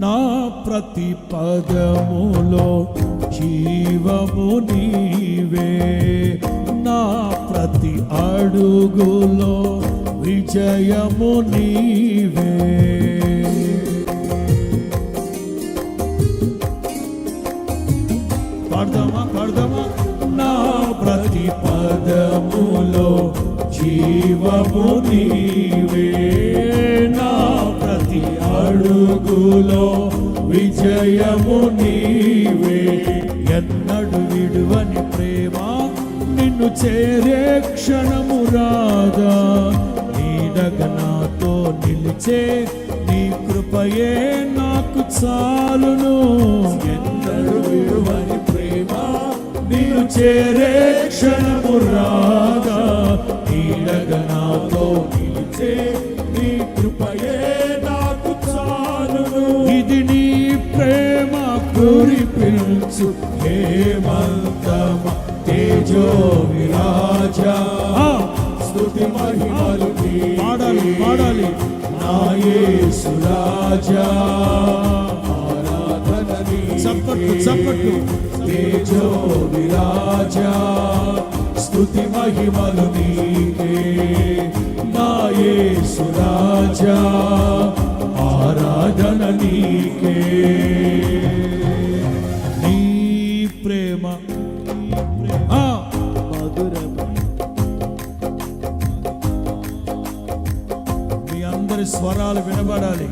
నా ప్రతి పదములో జీవము నీవే, నా ప్రతి అడుగులో విజయము నీవే. పాడదామా నా ప్రతి పదములో జీవము నీవే, నా ప్రతి అడుగులో విజయము నీవే. ఎన్నడు విడువని ప్రేమ నిన్ను చేరే క్షణము రాదా, నీడగ నాతో నిలిచే నీ కృపయే నాకు చాలును. ఎన్నడు విడువని ప్రేమ నిన్ను చేరే క్షణము రాదా, నీడగ నాతో నిలిచే నీ కృపయే నాకు చాలును. ఇది నీ ప్రేమ కురిపించు హేమంతమ తేజో విరాజా, స్తుతి మహిమలు పాడాలి నా యేసు రాజా. ఆరాధన చప్పట్లు తేజో విరాజా, స్తుతి మహిమలు నీకే నా యేసు రాజా. ఆరాధన నీకే. నీ ప్రేమ మీ అందరి స్వరాలు వినబడాలి.